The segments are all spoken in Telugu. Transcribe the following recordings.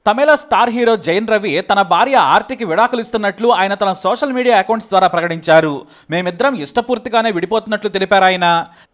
తమిళ స్టార్ హీరో జైన్ రవి తన భార్య ఆర్తికి విడాకులు ఇస్తున్నట్లు ఆయన తన సోషల్ మీడియా అకౌంట్స్ ద్వారా ప్రకటించారు. మేమిద్దరం ఇష్టపూర్తిగానే విడిపోతున్నట్లు తెలిపారు ఆయన.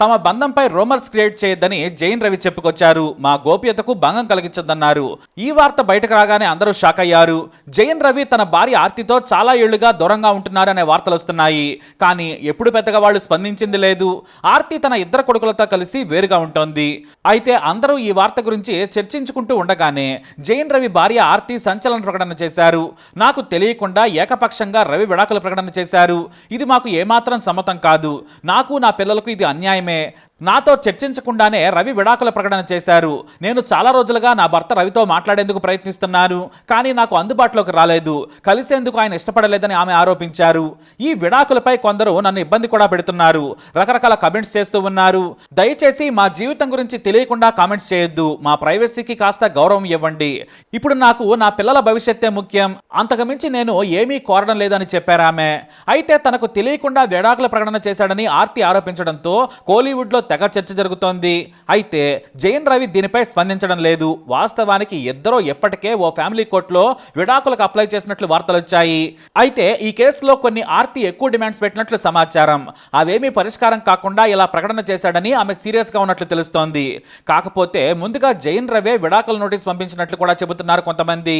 తమ బంధంపై రూమర్స్ క్రియేట్ చేయొద్దని జైన్ రవి చెప్పుకొచ్చారు. మా గోప్యతకు భంగం కలిగించొద్దన్నారు. ఈ వార్త బయటకు రాగానే అందరూ షాక్ అయ్యారు. జైన్ రవి తన భార్య ఆర్తితో చాలా ఏళ్లుగా దూరంగా ఉంటున్నారనే వార్తలు వస్తున్నాయి. కానీ ఎప్పుడు పెద్దగా వాళ్ళు స్పందించింది లేదు. ఆర్తి తన ఇద్దరు కొడుకులతో కలిసి వేరుగా ఉంటోంది. అయితే అందరూ ఈ వార్త గురించి చర్చించుకుంటూ ఉండగానే జైన్ రవి భార్య ఆర్తి సంచలన ప్రకటన చేశారు. నాకు తెలియకుండా ఏకపక్షంగా రవి విడాకుల ప్రకటన చేశారు. ఇది మాకు ఏమాత్రం సమ్మతం కాదు. నాకు నా పిల్లలకు ఇది అన్యాయమే. నాతో చర్చించకుండానే రవి విడాకుల ప్రకటన చేశారు. నేను చాలా రోజులుగా నా భర్త రవితో మాట్లాడేందుకు ప్రయత్నిస్తున్నాను. కానీ నాకు అందుబాటులోకి రాలేదు. కలిసేందుకు ఆయన ఇష్టపడలేదని ఆమె ఆరోపించారు. ఈ విడాకులపై కొందరు నన్ను ఇబ్బంది కూడా పెడుతున్నారు. రకరకాల కమెంట్స్ చేస్తూ ఉన్నారు. దయచేసి మా జీవితం గురించి తెలియకుండా కామెంట్స్ చేయొద్దు. మా ప్రైవసీకి కాస్త గౌరవం ఇవ్వండి. ఇప్పుడు నాకు నా పిల్లల భవిష్యత్తే ముఖ్యం. అంతకుమించి నేను ఏమీ కోరడం లేదని చెప్పారు ఆమె. అయితే తనకు తెలియకుండా విడాకుల ప్రకటన చేశాడని ఆర్తి ఆరోపించడంతో కోలీవుడ్లో తెగ చర్చ జరుగుతోంది. అయితే జైన్ రవి దీనిపై స్పందించడం లేదు. వాస్తవానికి ఇద్దరూ ఎప్పటికే ఓ ఫ్యామిలీ కోర్టులో విడాకులకు అప్లై చేసినట్లు వార్తలు వచ్చాయి. అయితే ఈ కేసులో కొన్ని ఆర్తి ఎక్కువ డిమాండ్స్ పెట్టినట్లు సమాచారం. అవేమీ పరిష్కారం కాకుండా ఇలా ప్రకటన చేశాడని ఆమె సీరియస్ గా ఉన్నట్లు తెలుస్తోంది. కాకపోతే ముందుగా జైన్ రవి విడాకుల నోటీస్ పంపించినట్లు కూడా చెబుతున్నారు కొంతమంది.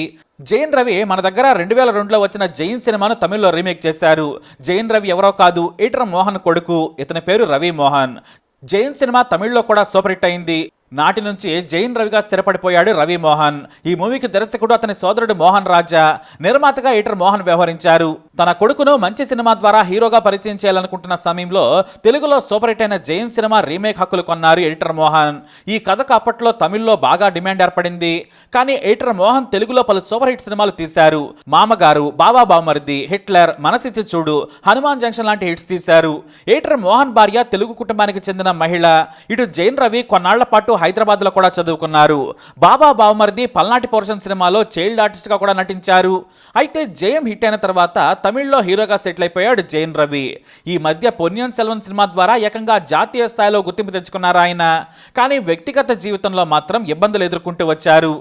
జైన్ రవి మన దగ్గర 2002లో వచ్చిన జైన్ సినిమాను తమిళ్లో రీమేక్ చేశారు. జైన్ రవి ఎవరో కాదు, ఎడిటర్ మోహన్ కొడుకు. ఇతని పేరు రవి మోహన్. జైన్ సినిమా తమిళ్లో కూడా సూపర్ హిట్ అయింది. నాటి నుంచి జైన్ రవిగా స్థిరపడిపోయాడు రవి మోహన్. ఈ మూవీకి దర్శకుడు అతని సోదరుడు మోహన్ రాజా, నిర్మాతగా ఎడిటర్ మోహన్ వ్యవహరించారు. తన కొడుకును మంచి సినిమా ద్వారా హీరోగా పరిచయం చేయాలనుకుంటున్న సమయంలో తెలుగులో సూపర్ హిట్ అయిన జైన్ సినిమా రీమేక్ హక్కులు కొన్నారు ఎడిటర్ మోహన్. ఈ కథకు అప్పట్లో తమిళ్లో బాగా డిమాండ్ ఏర్పడింది. కానీ ఎడిటర్ మోహన్ తెలుగులో పలు సూపర్ హిట్ సినిమాలు తీశారు. మామగారు, బాబా బావమరిది, హిట్లర్, మనసిచ్చి చూడు, హనుమాన్ జంక్షన్ లాంటి హిట్స్ తీశారు. ఎడిటర్ మోహన్ భార్య తెలుగు కుటుంబానికి చెందిన మహిళ. ఇటు జైన్ రవి కొన్నాళ్ల పాటు హైదరాబాద్ లో కూడా చదువుకున్నారు. బాబా బావమరిది పల్నాటి పోర్షన్ సినిమాలో చైల్డ్ ఆర్టిస్ట్ గా కూడా నటించారు. అయితే జయం హిట్ అయిన తర్వాత తమిళ్లో హీరోగా సెటిల్ అయిపోయాడు జైన్ రవి. ఈ మధ్య పొన్నియిన్ సెల్వన్ సినిమా ద్వారా ఏకంగా జాతీయ స్థాయిలో గుర్తింపు తెచ్చుకున్నారు ఆయన. కానీ వ్యక్తిగత జీవితంలో మాత్రం ఇబ్బందులు ఎదుర్కొంటూ వచ్చారు.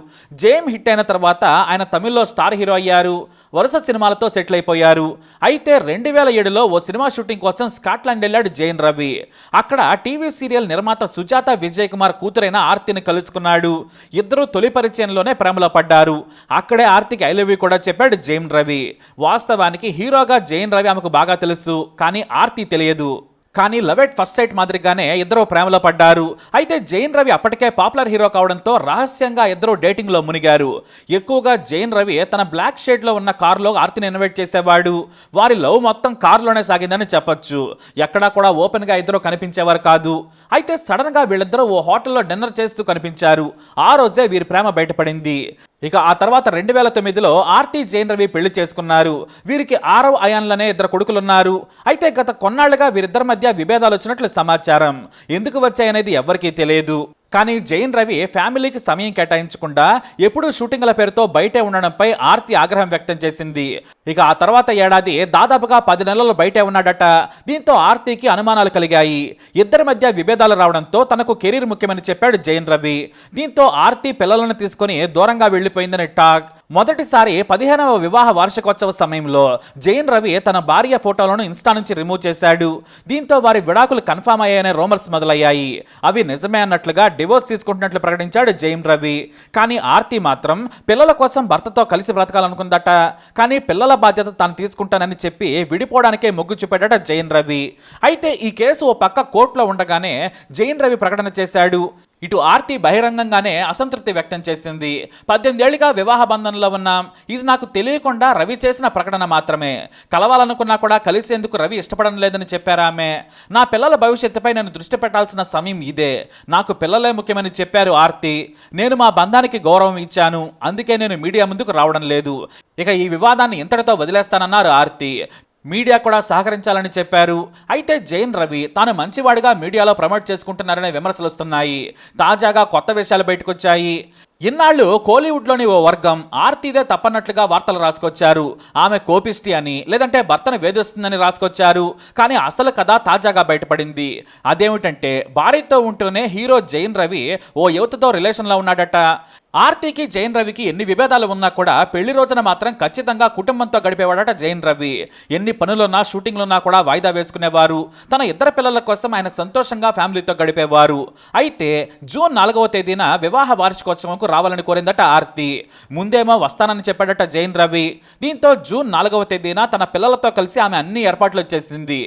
జయం హిట్ అయిన తర్వాత ఆయన తమిళ్లో స్టార్ హీరో అయ్యారు. వరుస సినిమాలతో సెటిల్ అయిపోయారు. అయితే 2007లో ఓ సినిమా షూటింగ్ కోసం స్కాట్లాండ్ వెళ్ళాడు జైన్ రవి. అక్కడ టీవీ సీరియల్ నిర్మాత సుజాత విజయ్ కుమార్ కూతురైన ఆర్తిని కలుసుకున్నాడు. ఇద్దరు తొలి పరిచయంలోనే ప్రేమలో పడ్డారు. అక్కడే ఆర్తికి ఐ లవ్ యూ కూడా చెప్పాడు జైన్ రవి. వాస్తవానికి హీరోగా జైన్ రవి ఆమెకు బాగా తెలుసు, కానీ ఆర్తి తెలియదు. కానీ లవ్ ఎట్ ఫస్ట్ సైట్ మాదిరిగానే ఇద్దరు ప్రేమలో పడ్డారు. అయితే జైన్ రవి అప్పటికే పాపులర్ హీరో కావడంతో రహస్యంగా ఇద్దరు డేటింగ్ లో మునిగారు. ఎక్కువగా జైన్ రవి తన బ్లాక్ షేడ్ లో ఉన్న కారులో ఆర్తిని ఇన్వైట్ చేసేవాడు. వారి లవ్ మొత్తం కారులోనే సాగిందని చెప్పొచ్చు. ఎక్కడా కూడా ఓపెన్ గా ఇద్దరు కనిపించేవారు కాదు. అయితే సడన్ గా వీళ్ళిద్దరూ ఓ హోటల్లో డిన్నర్ చేస్తూ కనిపించారు. ఆ రోజే వీరి ప్రేమ బయటపడింది. ఇక ఆ తర్వాత 2009లో ఆర్తి జైన్ రవి పెళ్లి చేసుకున్నారు. వీరికి ఆరవ్ అయాన్లనే ఇద్దరు కొడుకులున్నారు. అయితే గత కొన్నాళ్లుగా వీరిద్దరి మధ్య విభేదాలు వచ్చినట్లు సమాచారం. ఎందుకు వచ్చాయనేది ఎవరికీ తెలియదు. కానీ జైన్ రవి ఫ్యామిలీకి సమయం కేటాయించకుండా ఎప్పుడూ షూటింగ్ల పేరుతో బయటే ఉండడంపై ఆర్తి ఆగ్రహం వ్యక్తం చేసింది. ఇక ఆ తర్వాత ఏడాది దాదాపుగా 10 నెలలు బయటే ఉన్నాడట. దీంతో ఆర్తికి అనుమానాలు కలిగాయి. ఇద్దరి మధ్య విభేదాలు రావడంతో తనకు కెరీర్ ముఖ్యమని చెప్పాడు జైన్ రవి. దీంతో ఆర్తి పిల్లలను తీసుకుని దూరంగా వెళ్లిపోయిందని టాక్. మొదటిసారి 15వ వివాహ వార్షికోత్సవ సమయంలో జైన్ రవి తన భార్య ఫోటోలను ఇన్స్టా నుంచి రిమూవ్ చేశాడు. దీంతో వారి విడాకులు కన్ఫర్మ్ అయ్యాయనే రూమర్స్ మొదలయ్యాయి. అవి నిజమే అన్నట్లుగా డివోర్స్ తీసుకుంటున్నట్లు ప్రకటించాడు జైన్ రవి. కానీ ఆర్తి మాత్రం పిల్లల కోసం భర్తతో కలిసి బ్రతకాలనుకుందట. కానీ పిల్లల బాధ్యత తాను తీసుకుంటానని చెప్పి విడిపోవడానికే మొగ్గు చూపాడట జైన్ రవి. అయితే ఈ కేసు ఓ పక్క కోర్టులో ఉండగానే జైన్ రవి ప్రకటన చేశాడు. ఇటు ఆర్తి బహిరంగంగానే అసంతృప్తి వ్యక్తం చేసింది. 18 ఏళ్లుగా వివాహ బంధంలో ఉన్నాం. ఇది నాకు తెలియకుండా రవి చేసిన ప్రకటన మాత్రమే. కలవాలనుకున్నా కూడా కలిసేందుకు రవి ఇష్టపడడం లేదని చెప్పారు ఆమె. నా పిల్లల భవిష్యత్తుపై నేను దృష్టి పెట్టాల్సిన సమయం ఇదే. నాకు పిల్లలే ముఖ్యమని చెప్పారు ఆర్తి. నేను మా బంధానికి గౌరవం ఇచ్చాను. అందుకే నేను మీడియా ముందుకు రావడం లేదు. ఇక ఈ వివాదాన్ని ఇంతటితో వదిలేస్తానన్నారు ఆర్తి. మీడియా కూడా సహకరించాలని చెప్పారు. అయితే జైన్ రవి తాను మంచివాడిగా మీడియాలో ప్రమోట్ చేసుకుంటున్నారనే విమర్శలు వస్తున్నాయి. తాజాగా కొత్త విషయాలు బయటకొచ్చాయి. ఇన్నాళ్ళు కోలీవుడ్లోని ఓ వర్గం ఆర్తిదే తప్పన్నట్లుగా వార్తలు రాసుకొచ్చారు. ఆమె కోపిష్టి అని, లేదంటే భర్తను వేధిస్తుందని రాసుకొచ్చారు. కానీ అసలు కథ తాజాగా బయటపడింది. అదేమిటంటే భార్యతో ఉంటూనే హీరో జైన్ రవి ఓ యువతతో రిలేషన్లో ఉన్నాడట. ఆర్తికి జైన్ రవికి ఎన్ని విభేదాలు ఉన్నా కూడా పెళ్లి రోజున మాత్రం ఖచ్చితంగా కుటుంబంతో గడిపేవాడట జైన్ రవి. ఎన్ని పనులున్నా షూటింగ్లున్నా కూడా వాయిదా వేసుకునేవారు. తన ఇద్దరు పిల్లల కోసం ఆయన సంతోషంగా ఫ్యామిలీతో గడిపేవారు. అయితే జూన్ 4వ తేదీన వివాహ వార్షికోత్సవంకు రావాలని కోరిందట ఆర్తి. ముందేమో వస్తానని చెప్పాడట జైన్ రవి. దీంతో జూన్ 4వ తేదీన తన పిల్లలతో కలిసి ఆమె అన్ని ఏర్పాట్లు చేసింది.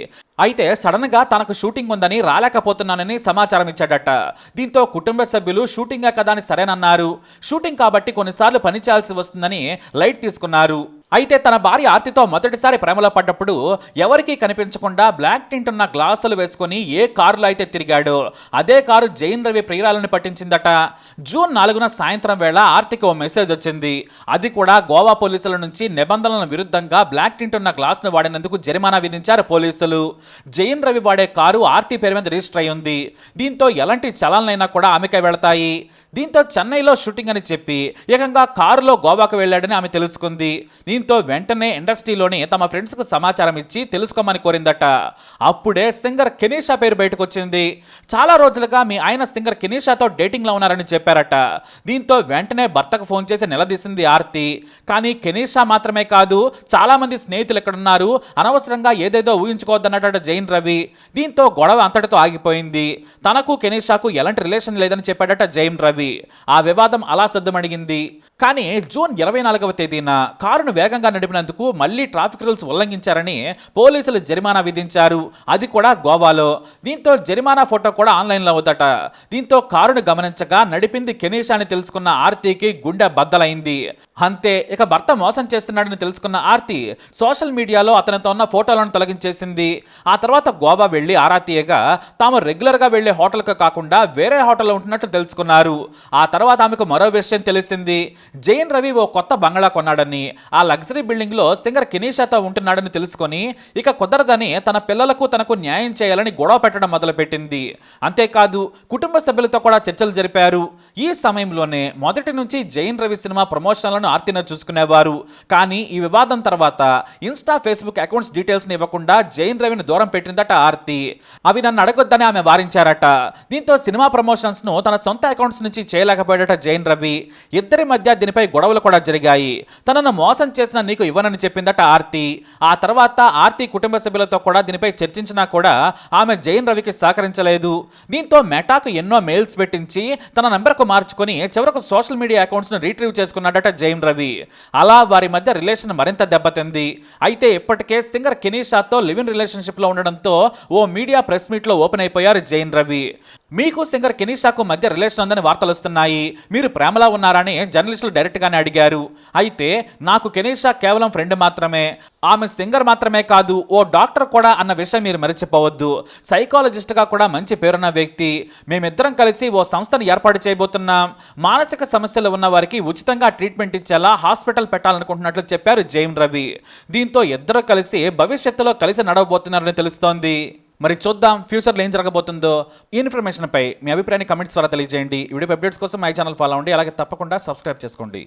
అయితే సడన్ గా తనకు షూటింగ్ ఉందని రాలేకపోతున్నానని సమాచారం ఇచ్చాడట. దీంతో కుటుంబ సభ్యులు షూటింగే కదా అని సరేనన్నారు. షూటింగ్ కాబట్టి కొన్నిసార్లు పని చేయాల్సి వస్తుందని లైట్ తీసుకున్నారు. అయితే తన భార్య ఆర్తితో మొదటిసారి ప్రేమలో పడ్డప్పుడు ఎవరికీ కనిపించకుండా బ్లాక్ టింట్ ఉన్న గ్లాసులు వేసుకొని ఏ కారులో అయితే తిరిగాడో అదే కారు జైన్ రవి ప్రియురాలను పట్టించిందట. జూన్ 4న సాయంత్రం వేళ ఆర్తికి ఓ మెసేజ్ వచ్చింది. అది కూడా గోవా పోలీసుల నుంచి నిబంధనల విరుద్ధంగా బ్లాక్ టింట్ ఉన్న గ్లాస్ను వాడినందుకు జరిమానా విధించారు పోలీసులు. జైన్ రవి వాడే కారు ఆర్తి పేరు మీద రిజిస్టర్ అయి ఉంది. దీంతో ఎలాంటి చలాన్లైనా కూడా ఆమెకే వెళతాయి. దీంతో చెన్నైలో షూటింగ్ అని చెప్పి ఏకంగా కారులో గోవాకు వెళ్ళాడని ఆమె తెలుసుకుంది. దీంతో వెంటనే ఇండస్ట్రీలోని తమ ఫ్రెండ్స్కు సమాచారం ఇచ్చి తెలుసుకోమని కోరిందట. అప్పుడే సింగర్ కెనీషా పేరు బయటకు వచ్చింది. చాలా రోజులుగా మీ ఆయన సింగర్ కెనీషాతో డేటింగ్లో ఉన్నారని చెప్పారట. దీంతో వెంటనే భర్తకు ఫోన్ చేసి నిలదీసింది ఆర్తి. కానీ కెనీషా మాత్రమే కాదు, చాలా మంది స్నేహితులు ఎక్కడున్నారు, అనవసరంగా ఏదేదో ఊహించుకోవద్దన్నట జైన్ రవి. దీంతో గొడవ అంతటితో ఆగిపోయింది. తనకు కెనీషాకు ఎలాంటి రిలేషన్ లేదని చెప్పాడట జైన్ రవి. ఆ వివాదం అలా సద్దుమణిగింది. కానీ జూన్ 24వ తేదీన కారును వేగంగా నడిపినందుకు మళ్లీ ట్రాఫిక్ రూల్స్ ఉల్లంఘించారని పోలీసులు జరిమానా విధించారు. అది కూడా గోవాలో. దీంతో జరిమానా ఫోటో కూడా ఆన్లైన్లో అవుతట. దీంతో కారును గమనించగా నడిపింది కెనీషా అని తెలుసుకున్న ఆర్తికి గుండె బద్దలైంది. అంతే, ఇక భర్త మోసం చేస్తున్నాడని తెలుసుకున్న ఆర్తి సోషల్ మీడియాలో అతనితో ఉన్న ఫోటోలను తొలగించేసింది. ఆ తర్వాత గోవా వెళ్లి ఆరా తీయగా తాము రెగ్యులర్గా వెళ్లే హోటల్కు కాకుండా వేరే హోటల్లో ఉంటున్నట్టు తెలుసుకున్నారు. ఆ తర్వాత ఆమెకు మరో విషయం తెలిసింది. జైన్ రవి ఓ కొత్త బంగళా కొన్నాడని, ఆ లగ్జరీ బిల్డింగ్ లో సింగర్ కెనీషాతో ఉంటున్నాడని తెలుసుకొని ఇక కుదరదని తన పిల్లలకు తనకు న్యాయం చేయాలని గొడవ పెట్టడం మొదలుపెట్టింది. అంతేకాదు కుటుంబ సభ్యులతో కూడా చర్చలు జరిపారు. ఈ సమయంలోనే మొదటి నుంచి జైన్ రవి సినిమా ప్రమోషన్లను ఆర్తిన చూసుకునేవారు. కానీ ఈ వివాదం తర్వాత ఇన్స్టా ఫేస్బుక్ అకౌంట్స్ డీటెయిల్స్ ని ఇవ్వకుండా జైన్ రవిని దూరం పెట్టిందట ఆర్తి. అవి నన్ను అడగొద్దని ఆమె వారించారట. దీంతో సినిమా ప్రమోషన్స్ ను తన సొంత అకౌంట్స్ నుంచి చేయలేకపోయాడట జైన్ రవి. ఇద్దరి మధ్య దీనిపై గొడవలు కూడా జరిగాయి. తనను మోసం చేసిన నీకు ఇవ్వనని చెప్పిందట ఆర్తి. ఆ తర్వాత ఆర్తి కుటుంబ సభ్యులతో కూడా దీనిపై చర్చించినా కూడా ఆమె జైన్ రవికి సహకరించలేదు. దీంతో మెటాకు ఎన్నో మెయిల్స్ పెట్టించి తన నంబర్కు మార్చుకొని చివరకు సోషల్ మీడియా అకౌంట్స్ ను రీట్రీవ్ చేసుకున్నాడట జైన్ రవి. అలా వారి మధ్య రిలేషన్ మరింత దెబ్బతింది. అయితే ఇప్పటికే సింగర్ కెనీషాతో లివ్ ఇన్ రిలేషన్షిప్ లో ఉండడంతో ఓ మీడియా ప్రెస్ మీట్ లో ఓపెన్ అయిపోయారు జైన్ రవి. మీకు సింగర్ కెనీషాకు మధ్య రిలేషన్ ఉందని వార్తలు వస్తున్నాయి, మీరు ప్రేమలా ఉన్నారని జర్నలిస్టులు డైరెక్ట్ గానే అడిగారు. అయితే నాకు కెనీషా కేవలం ఫ్రెండ్ మాత్రమే, ఆమె సింగర్ మాత్రమే కాదు, ఓ డాక్టర్ కూడా అన్న విషయం మీరు మర్చిపోవద్దు. సైకాలజిస్ట్ గా కూడా మంచి పేరున్న వ్యక్తి. మేమిద్దరం కలిసి ఓ సంస్థను ఏర్పాటు చేయబోతున్నాం. మానసిక సమస్యలు ఉన్న వారికి ఉచితంగా ట్రీట్మెంట్ ఇచ్చేలా హాస్పిటల్ పెట్టాలనుకుంటున్నట్లు చెప్పారు జైన్ రవి. దీంతో ఇద్దరు కలిసి భవిష్యత్తులో కలిసి నడవబోతున్నారని తెలుస్తోంది. మరి చూద్దాం ఫ్యూచర్లో ఏం జరగబోతుందో. ఈ ఇన్ఫర్మేషన్పై మీ అభిప్రాయాన్ని కమెంట్స్ ద్వారా తెలియజేయండి. వీడియో అప్డేట్స్ కోసం మై ఛానల్ ఫాలో అవ్వండి. అలాగే తప్పకుండా సబ్స్క్రైబ్ చేసుకోండి.